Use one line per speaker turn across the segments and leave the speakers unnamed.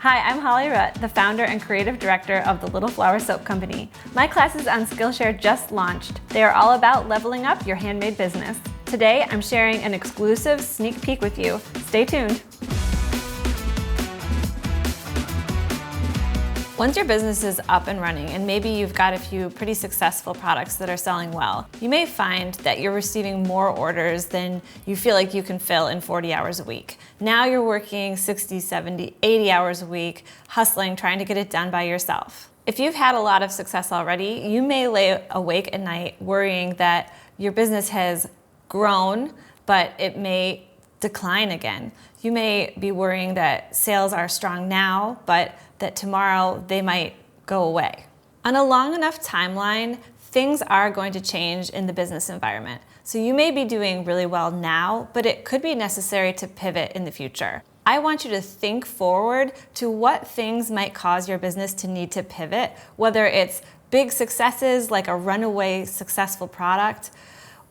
Hi, I'm Holly RUTT, the founder and creative director of the Little Flower Soap Company. My classes on Skillshare just launched. They are all about leveling up your handmade business. Today, I'm sharing an exclusive sneak peek with you. Stay tuned. Once your business is up and running, and maybe you've got a few pretty successful products that are selling well, you may find that you're receiving more orders than you feel like you can fill in 40 hours a week. Now you're working 60, 70, 80 hours a week, hustling, trying to get it done by yourself. If you've had a lot of success already, you may lay awake at night worrying that your business has grown, but it may decline again. You may be worrying that sales are strong now, but that tomorrow they might go away. On a long enough timeline, things are going to change in the business environment. So you may be doing really well now, but it could be necessary to pivot in the future. I want you to think forward to what things might cause your business to need to pivot, whether it's big successes like a runaway successful product,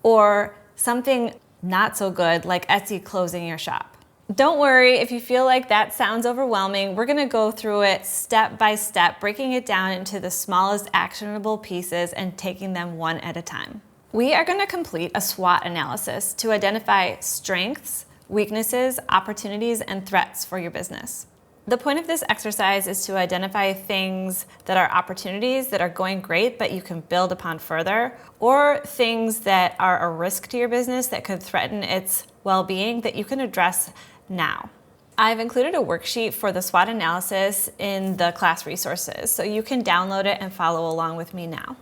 or something not so good like Etsy closing your shop. Don't worry if you feel like that sounds overwhelming. We're gonna go through it step by step, breaking it down into the smallest actionable pieces and taking them one at a time. We are gonna complete a SWOT analysis to identify strengths, weaknesses, opportunities, and threats for your business. The point of this exercise is to identify things that are opportunities that are going great but you can build upon further, or things that are a risk to your business that could threaten its well-being that you can address now. I've included a worksheet for the SWOT analysis in the class resources, so you can download it and follow along with me now.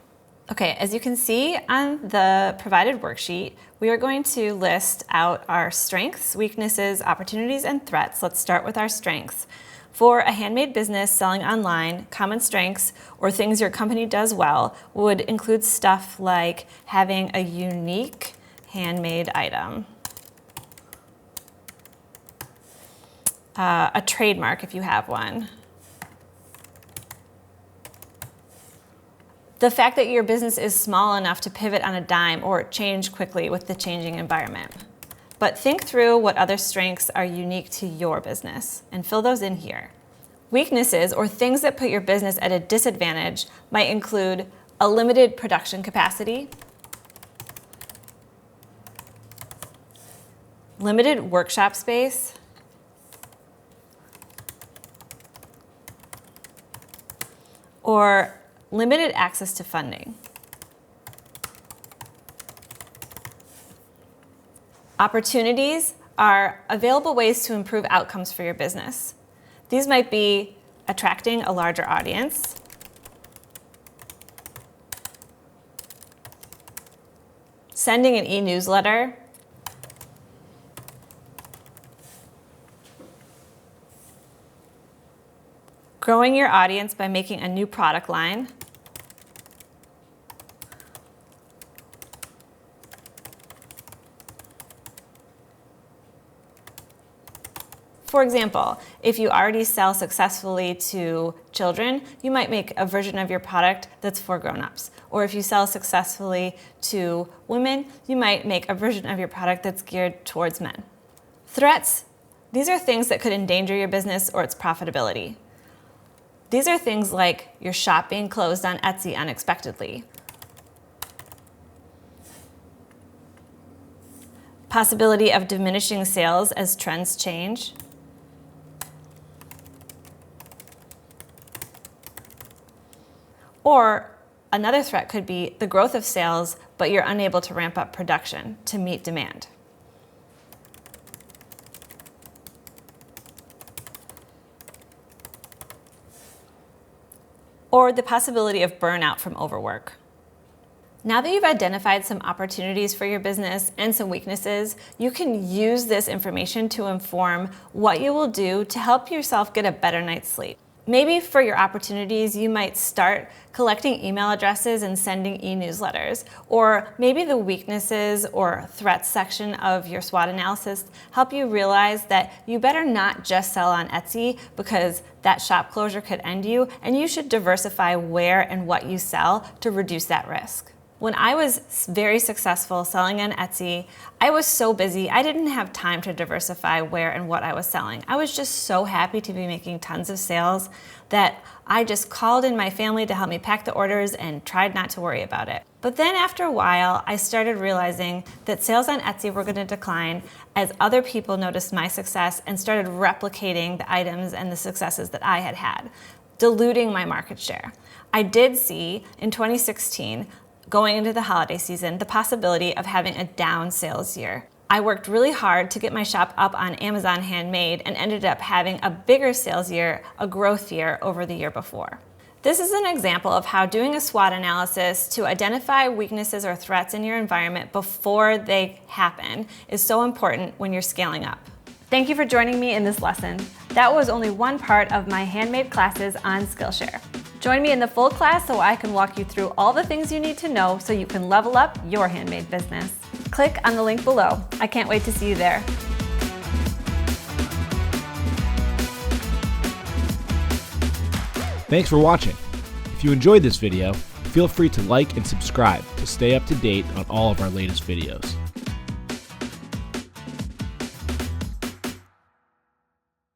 Okay, as you can see on the provided worksheet, we are going to list out our strengths, weaknesses, opportunities, and threats. Let's start with our strengths. For a handmade business selling online, common strengths or things your company does well would include stuff like having a unique handmade item, a trademark if you have one, the fact that your business is small enough to pivot on a dime or change quickly with the changing environment. But think through what other strengths are unique to your business and fill those in here. Weaknesses, or things that put your business at a disadvantage, might include a limited production capacity, limited workshop space, or limited access to funding. Opportunities are available ways to improve outcomes for your business. These might be attracting a larger audience, sending an e-newsletter, growing your audience by making a new product line, for example, if you already sell successfully to children, you might make a version of your product that's for grown-ups. Or if you sell successfully to women, you might make a version of your product that's geared towards men. Threats, these are things that could endanger your business or its profitability. These are things like your shop being closed on Etsy unexpectedly, possibility of diminishing sales as trends change, or another threat could be the growth of sales, but you're unable to ramp up production to meet demand. Or the possibility of burnout from overwork. Now that you've identified some opportunities for your business and some weaknesses, you can use this information to inform what you will do to help yourself get a better night's sleep. Maybe for your opportunities, you might start collecting email addresses and sending e-newsletters. Or maybe the weaknesses or threats section of your SWOT analysis help you realize that you better not just sell on Etsy because that shop closure could end you, and you should diversify where and what you sell to reduce that risk. When I was very successful selling on Etsy, I was so busy, I didn't have time to diversify where and what I was selling. I was just so happy to be making tons of sales that I just called in my family to help me pack the orders and tried not to worry about it. But then after a while, I started realizing that sales on Etsy were going to decline as other people noticed my success and started replicating the items and the successes that I had had, diluting my market share. I did see in 2016, going into the holiday season, the possibility of having a down sales year. I worked really hard to get my shop up on Amazon Handmade and ended up having a bigger sales year, a growth year over the year before. This is an example of how doing a SWOT analysis to identify weaknesses or threats in your environment before they happen is so important when you're scaling up. Thank you for joining me in this lesson. That was only one part of my handmade classes on Skillshare. Join me in the full class so I can walk you through all the things you need to know so you can level up your handmade business. Click on the link below. I can't wait to see you there.
Thanks for watching. If you enjoyed this video, feel free to like and subscribe to stay up to date on all of our latest videos.